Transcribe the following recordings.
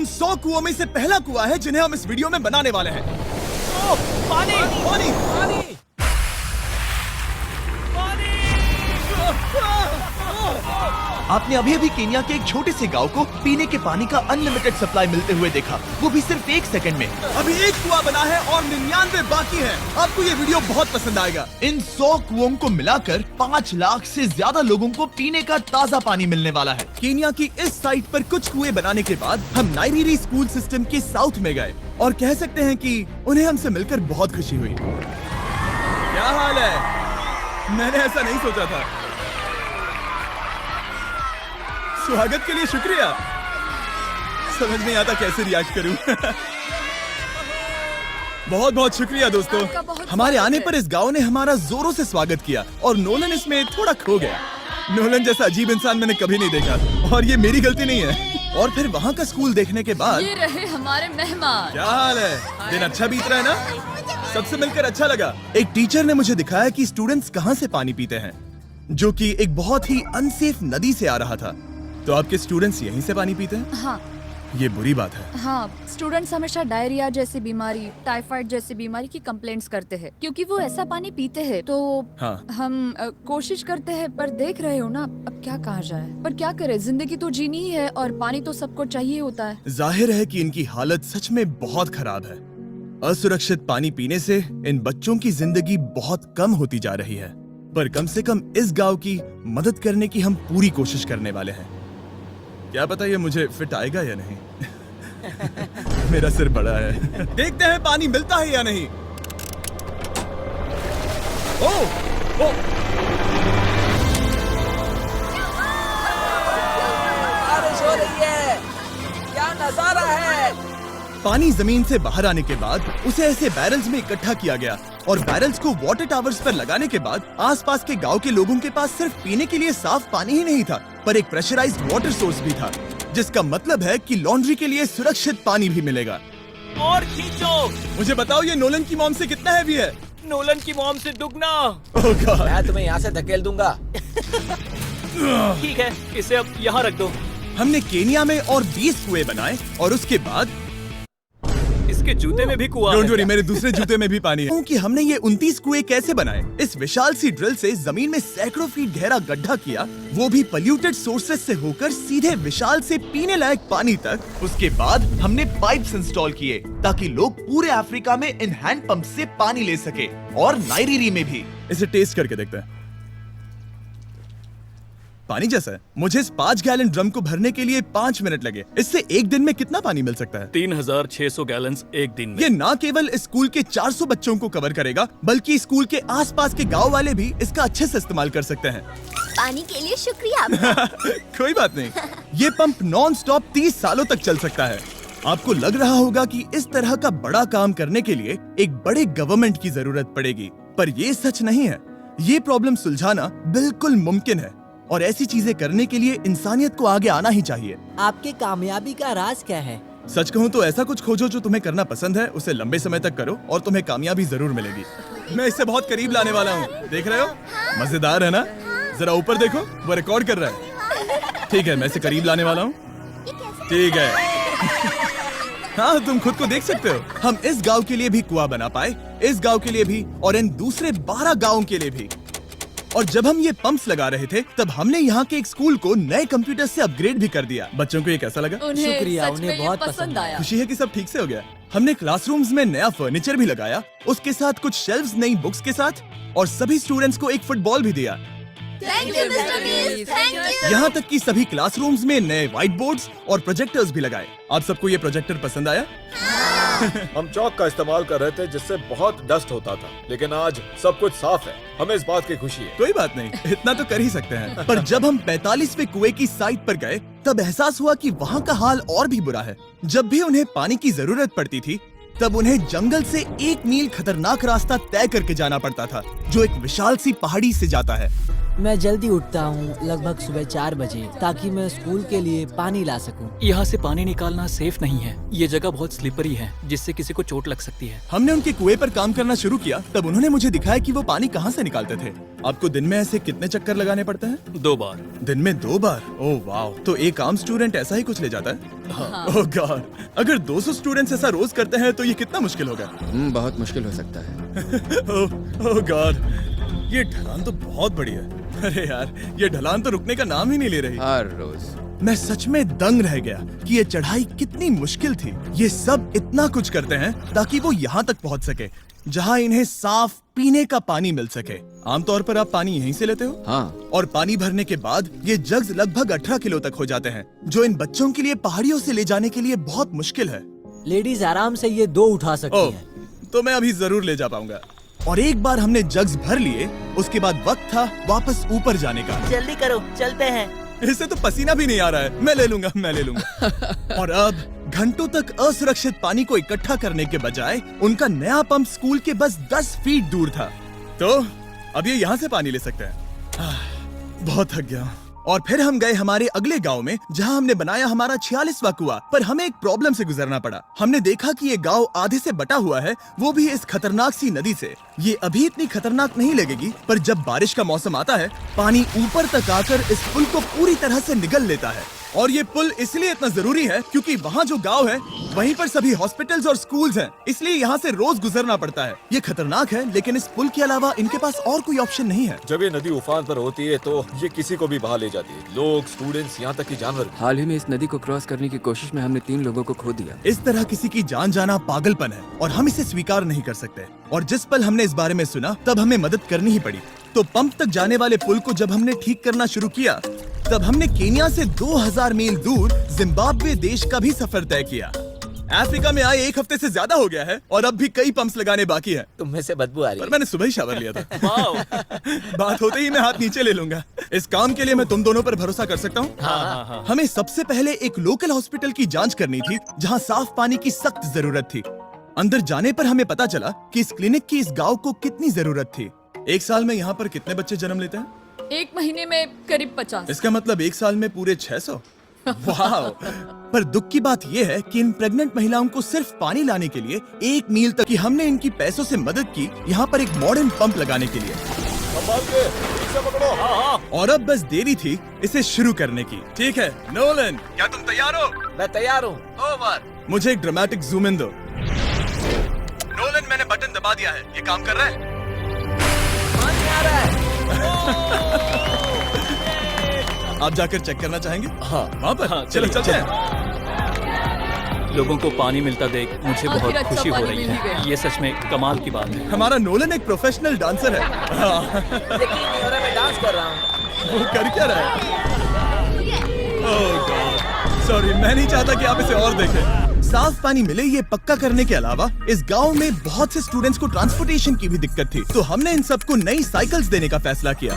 उन 100 कुओं में से पहला कुआं है जिन्हें हम इस वीडियो में बनाने वाले हैं। पानी पानी पानी आपने अभी अभी केन्या के एक छोटे से गांव को पीने के पानी का अनलिमिटेड सप्लाई मिलते हुए देखा, वो भी सिर्फ 1 सेकंड में। अभी एक कुआं बना है और 99 बाकी हैं। आपको ये वीडियो बहुत पसंद आएगा। इन 100 कुओं को मिलाकर 5 लाख से ज्यादा लोगों को पीने का ताज़ा पानी मिलने वाला है। केन्या की इस साइट पर कुछ कुएं बनाने के बाद हम नाइरीरी स्कूल सिस्टम के साउथ में गए और कह सकते हैं कि उन्हें हमसे मिलकर बहुत खुशी हुई। क्या हाल है? मैंने ऐसा नहीं सोचा था। स्वागत के लिए शुक्रिया। समझ नहीं आता कैसे रिएक्ट करूं। बहुत बहुत शुक्रिया दोस्तों। हमारे आने पर इस गांव ने हमारा जोरों से स्वागत किया और नोलन इसमें थोड़ा खो गया। नोलन जैसा अजीब इंसान मैंने कभी नहीं देखा और ये मेरी गलती नहीं है। और फिर वहाँ का स्कूल देखने के बाद ये रहे हमारे मेहमान। क्या हाल है? दिन अच्छा बीत रहा है ना? सबसे मिलकर अच्छा लगा। एक टीचर ने मुझे दिखाया कि स्टूडेंट्स कहाँ से पानी पीते हैं, जो कि एक बहुत ही अनसेफ नदी से आ रहा था। तो आपके स्टूडेंट्स यहीं से पानी पीते हैं? हाँ ये बुरी बात है। हाँ, स्टूडेंट्स हमेशा डायरिया जैसी बीमारी, टाइफाइड जैसी बीमारी की कंप्लेंट्स करते हैं क्योंकि वो ऐसा पानी पीते हैं। तो हाँ। हम कोशिश करते हैं, पर देख रहे हो ना, अब क्या कहा जाए। पर क्या करे, जिंदगी तो जीनी ही है और पानी तो सबको चाहिए होता है। जाहिर है कि इनकी हालत सच में बहुत खराब है। असुरक्षित पानी पीने से इन बच्चों की जिंदगी बहुत कम होती जा रही है, पर कम से कम इस गांव की मदद करने की हम पूरी कोशिश करने वाले हैं। क्या पता ये मुझे फिट आएगा या नहीं। मेरा सिर बड़ा है। देखते हैं पानी मिलता है या नहीं। ओ, बारिश हो रही है। क्या नजारा है। पानी जमीन से बाहर आने के बाद उसे ऐसे बैरल्स में इकट्ठा किया गया और बैरल्स को वाटर टावर्स पर लगाने के बाद आसपास के गांव के लोगों के पास सिर्फ पीने के लिए साफ पानी ही नहीं था, पर एक प्रेशराइज्ड वाटर सोर्स भी था, जिसका मतलब है कि लॉन्ड्री के लिए सुरक्षित पानी भी मिलेगा। और खींचो। मुझे बताओ ये नोलन की मॉम से कितना हैवी है? नोलन की मॉम से दुगना। ओह गॉड। मैं तुम्हें यहाँ से धकेल दूंगा। ठीक है, इसे अब यहाँ रख दो। हमने केनिया में और 20 कुएं बनाए और उसके बाद इसके जूते में भी कुआं डोंट है। वरी, मेरे दूसरे जूते में भी पानी है। क्योंकि हमने ये 29 कुएं कैसे बनाए? इस विशाल सी ड्रिल से जमीन में सैकड़ों फीट गहरा गड्ढा किया, वो भी पॉल्यूटेड सोर्सेज से होकर सीधे विशाल से पीने लायक पानी तक। उसके बाद हमने पाइप्स इंस्टॉल किए ताकि लोग पूरे अफ्रीका में इन हैंड पंप से पानी ले सके, और नाइरीरी में भी। इसे टेस्ट करके देखते हैं। पानी जैसा है। मुझे इस 5 गैलन ड्रम को भरने के लिए 5 मिनट लगे। इससे एक दिन में कितना पानी मिल सकता है? 3600 गैलन्स एक दिन में। ये ना केवल स्कूल के 400 बच्चों को कवर करेगा, बल्कि स्कूल के आसपास के गांव वाले भी इसका अच्छे से इस्तेमाल कर सकते हैं। पानी के लिए शुक्रिया आपका। कोई बात नहीं। ये पंप नॉन स्टॉप 30 सालों तक चल सकता है। आपको लग रहा होगा कि इस तरह का बड़ा काम करने के लिए एक बड़े गवर्नमेंट की जरूरत पड़ेगी, पर ये सच नहीं है। ये प्रॉब्लम सुलझाना बिल्कुल मुमकिन है और ऐसी चीजें करने के लिए इंसानियत को आगे आना ही चाहिए। आपके कामयाबी का राज क्या है? सच कहूँ तो ऐसा कुछ खोजो जो तुम्हें करना पसंद है, उसे लंबे समय तक करो और तुम्हें कामयाबी जरूर मिलेगी। मैं इससे बहुत करीब लाने वाला हूँ, देख रहे हो? मजेदार है ना? जरा ऊपर देखो, वो रिकॉर्ड कर रहा है। ठीक है, मैं इसे करीब लाने वाला हूँ। ठीक है। हाँ, तुम खुद को देख सकते हो। हम इस गांव के लिए भी कुआं बना पाए, इस गांव के लिए भी और इन दूसरे 12 गांवों के लिए भी। और जब हम ये पंप्स लगा रहे थे, तब हमने यहाँ के एक स्कूल को नए कंप्यूटर से अपग्रेड भी कर दिया। बच्चों को ये कैसा लगा? उन्हें शुक्रिया, सच में उन्हें ये बहुत पसंद पसंद आया। खुशी है कि सब ठीक से हो गया। हमने क्लासरूम्स में नया फर्नीचर भी लगाया, उसके साथ कुछ शेल्व्स नई बुक्स के साथ, और सभी स्टूडेंट्स को एक फुटबॉल भी दिया। Thank you mister beast, thank you. यहाँ तक कि सभी क्लासरूम्स में नए व्हाइट बोर्ड्स और प्रोजेक्टर्स भी लगाए। आप सबको ये प्रोजेक्टर पसंद आया? हम चौक का इस्तेमाल कर रहे थे जिससे बहुत डस्ट होता था, लेकिन आज सब कुछ साफ है। हमें इस बात की खुशी है। कोई बात नहीं, इतना तो कर ही सकते हैं। पर जब हम 45वें कुएं की साइट पर गए, तब एहसास हुआ कि वहाँ का हाल और भी बुरा है। जब भी उन्हें पानी की जरूरत पड़ती थी, तब उन्हें जंगल से 1 मील खतरनाक रास्ता तय करके जाना पड़ता था, जो एक विशाल सी पहाड़ी से जाता है। मैं जल्दी उठता हूँ, लगभग सुबह 4 बजे, ताकि मैं स्कूल के लिए पानी ला सकूँ। यहाँ से पानी निकालना सेफ नहीं है। ये जगह बहुत स्लिपरी है, जिससे किसी को चोट लग सकती है। हमने उनके कुएं पर काम करना शुरू किया, तब उन्होंने मुझे दिखाया कि वो पानी कहाँ से निकालते थे। आपको दिन में ऐसे कितने चक्कर लगाने पड़ते हैं? 2 बार। दिन में 2 बार? ओह वाह, तो एक आम स्टूडेंट ऐसा ही कुछ ले जाता है? ओह गॉड, अगर 200 स्टूडेंट्स ऐसा रोज करते हैं तो ये कितना मुश्किल होगा? बहुत मुश्किल हो सकता है। ओह गॉड, ये ढलान तो बहुत बड़ी है। अरे यार, ये ढलान तो रुकने का नाम ही नहीं ले रही। हर रोज। मैं सच में दंग रह गया कि ये चढ़ाई कितनी मुश्किल थी। ये सब इतना कुछ करते हैं ताकि वो यहाँ तक पहुँच सके जहाँ इन्हें साफ पीने का पानी मिल सके। आमतौर पर आप पानी यहीं से लेते हो? हाँ। और पानी भरने के बाद ये जग्स लगभग 18 किलो तक हो जाते हैं, जो इन बच्चों के लिए पहाड़ियों से ले जाने के लिए बहुत मुश्किल है। लेडीज आराम से ये 2 उठा सकती ओह, हैं। तो मैं अभी जरूर ले जा पाऊंगा। और एक बार हमने जग्स भर लिए, उसके बाद वक्त था वापस ऊपर जाने का। जल्दी करो, चलते हैं। इससे तो पसीना भी नहीं आ रहा है। मैं ले लूंगा। और अब घंटों तक असुरक्षित पानी को इकट्ठा करने के बजाय उनका नया पंप स्कूल के बस 10 फीट दूर था, तो अब ये यहाँ से पानी ले सकते हैं। बहुत थक गया। और फिर हम गए हमारे अगले गांव में, जहां हमने बनाया हमारा 46वां कुआं। पर हमें एक प्रॉब्लम से गुजरना पड़ा। हमने देखा कि ये गांव आधे से बटा हुआ है, वो भी इस खतरनाक सी नदी से। ये अभी इतनी खतरनाक नहीं लगेगी, पर जब बारिश का मौसम आता है, पानी ऊपर तक आकर इस पुल को पूरी तरह से निगल लेता है। और ये पुल इसलिए इतना जरूरी है क्योंकि वहाँ जो गांव है वहीं पर सभी हॉस्पिटल्स और स्कूल्स हैं, इसलिए यहाँ से रोज गुजरना पड़ता है। ये खतरनाक है, लेकिन इस पुल के अलावा इनके पास और कोई ऑप्शन नहीं है। जब ये नदी उफान पर होती है तो ये किसी को भी बहा ले जाती है, लोग, स्टूडेंट्स, यहाँ तक कि जानवर। हाल ही में इस नदी को क्रॉस करने की कोशिश में हमने 3 लोगों को खो दिया। इस तरह किसी की जान जाना पागलपन है और हम इसे स्वीकार नहीं कर सकते। और जिस पल हमने इस बारे में सुना, तब हमें मदद करनी ही पड़ी। तो पंप तक जाने वाले पुल को जब हमने ठीक करना शुरू किया, तब हमने केन्या से 2000 मील दूर जिम्बाब्वे देश का भी सफर तय किया। अफ्रीका में आए 1 हफ्ते से ज्यादा हो गया है और अब भी कई पंप्स लगाने बाकी है। तुम में से बदबू आ रही पर है। मैंने सुबह ही शावर लिया था। बात होते ही मैं हाथ नीचे ले लूंगा। इस काम के लिए मैं तुम दोनों पर भरोसा कर सकता हूँ? हाँ। हमें सबसे पहले एक लोकल हॉस्पिटल की जांच करनी थी, जहाँ साफ पानी की सख्त जरूरत थी। अंदर जाने पर हमें पता चला कि इस क्लिनिक की इस गांव को कितनी जरूरत थी। 1 साल में यहाँ पर कितने बच्चे जन्म लेते हैं? 1 महीने में करीब 50। इसका मतलब 1 साल में पूरे 600। वाह! पर दुख की बात यह है कि इन प्रेग्नेंट महिलाओं को सिर्फ पानी लाने के लिए 1 मील तक की हमने इनकी पैसों से मदद की, यहाँ पर एक मॉडर्न पंप लगाने के लिए। संभाल के, ठीक से पकड़ो। और अब बस देरी थी इसे शुरू करने की। ठीक है नोलन, क्या तुम तैयार हो? मैं तैयार हूँ। ओवर। मुझे एक ड्रामेटिक जूम इन दो। नोलन, मैंने बटन दबा दिया है, ये काम कर रहा है? पानी आ रहा है। आप जाकर चेक करना चाहेंगे? हाँ। वहाँ पर? हाँ, चलो चलिए, चलते हैं। लोगों को पानी मिलता देख मुझे आखिर बहुत अच्छा खुशी हो पानी रही मिल ही गया। है। ये सच में कमाल की बात है। हमारा नोलन एक प्रोफेशनल डांसर है। हाँ। यकीन नहीं हो रहा, मैं डांस कर रहा हूँ। वो कर क्या रहा है? ओह गॉड, सॉरी, मैं नहीं चाहता कि आप इसे और देखें। साफ पानी मिले ये पक्का करने के अलावा इस गांव में बहुत से स्टूडेंट्स को ट्रांसपोर्टेशन की भी दिक्कत थी, तो हमने इन सबको नई साइकिल्स देने का फैसला किया।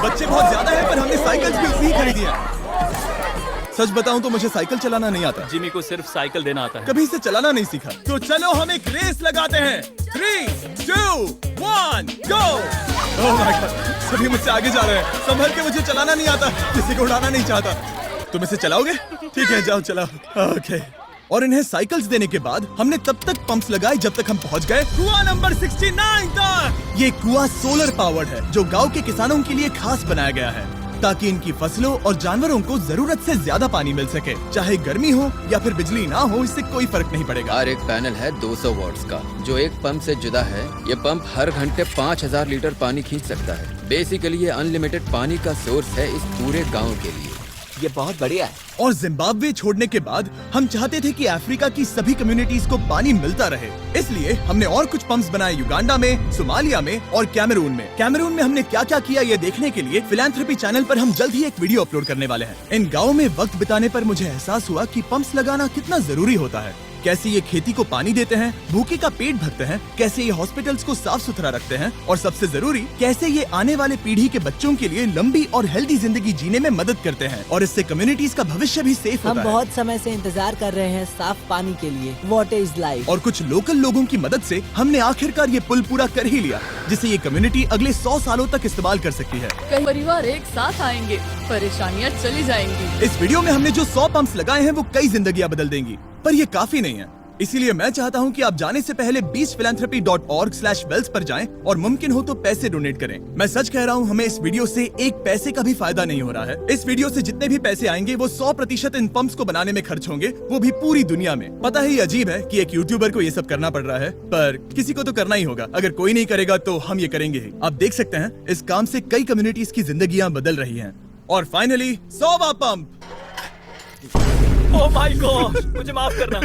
बच्चे बहुत ज्यादा हैं, पर हमने साइकिल्स भी उतनी ही खरीदी है। सच बताऊं तो मुझे साइकिल चलाना नहीं आता। जिमी को सिर्फ साइकिल देना आता है। कभी इसे चलाना नहीं सीखा। तो चलो हम एक रेस लगाते हैं। 3, 2, 1, गो! ओह माय गॉड, सभी मुझसे आगे जा रहे हैं। संभल के, मुझे चलाना नहीं आता, किसी को उड़ाना नहीं चाहता। तुम इसे चलाओगे? ठीक है, जाओ चलाओ। ओके। और इन्हें साइकिल्स देने के बाद हमने तब तक पंप्स लगाए जब तक हम पहुंच गए कुआं नंबर 69 तक। ये कुआं सोलर पावर्ड है, जो गांव के किसानों के लिए खास बनाया गया है, ताकि इनकी फसलों और जानवरों को जरूरत से ज्यादा पानी मिल सके। चाहे गर्मी हो या फिर बिजली ना हो, इससे कोई फर्क नहीं पड़ेगा। और एक पैनल है 200 वॉट्स का, जो एक पंप से जुदा है। ये पंप हर घंटे 5000 लीटर पानी खींच सकता है। बेसिकली ये अनलिमिटेड पानी का सोर्स है इस पूरे गाँव के लिए। ये बहुत बढ़िया है। और जिम्बाब्वे छोड़ने के बाद हम चाहते थे कि अफ्रीका की सभी कम्युनिटीज को पानी मिलता रहे, इसलिए हमने और कुछ पंप्स बनाए युगांडा में, सोमालिया में और कैमरून में। कैमरून में हमने क्या क्या किया ये देखने के लिए फिलैंथ्रोपी चैनल पर हम जल्द ही एक वीडियो अपलोड करने वाले हैं। इन गाँव में वक्त बिताने पर मुझे एहसास हुआ कि पंप्स लगाना कितना जरूरी होता है। कैसे ये खेती को पानी देते हैं, भूखे का पेट भरते हैं, कैसे ये हॉस्पिटल्स को साफ सुथरा रखते हैं, और सबसे जरूरी कैसे ये आने वाले पीढ़ी के बच्चों के लिए लंबी और हेल्दी जिंदगी जीने में मदद करते हैं, और इससे कम्युनिटीज का भविष्य भी सेफ हम होता है। बहुत समय से इंतजार कर रहे हैं साफ पानी के लिए। Water is life. और कुछ लोकल लोगों की मदद से हमने आखिरकार ये पुल पूरा कर ही लिया, जिसे ये कम्युनिटी अगले 100 सालों तक इस्तेमाल कर सकती है। कई परिवार एक साथ आएंगे, परेशानियाँ चली जाएंगी। इस वीडियो में हमने जो 100 पंप्स लगाए हैं वो कई जिंदगियां बदल देंगी, पर ये काफी नहीं है। इसीलिए मैं चाहता हूं कि आप जाने से पहले beachphilanthropy.org/wells पर जाएं और मुमकिन हो तो पैसे डोनेट करें। मैं सच कह रहा हूं, हमें इस वीडियो से एक पैसे का भी फायदा नहीं हो रहा है। इस वीडियो से जितने भी पैसे आएंगे वो 100% इन पंप्स को बनाने में खर्च होंगे, वो भी पूरी दुनिया में। पता ही अजीब है कि एक यूट्यूबर को ये सब करना पड़ रहा है, पर किसी को तो करना ही होगा। अगर कोई नहीं करेगा तो हम ये करेंगे ही। आप देख सकते हैं इस काम से कई कम्युनिटीज की जिंदगियां बदल रही हैं। और फाइनली 100वां पंप। ओह माय गॉड, मुझे माफ करना।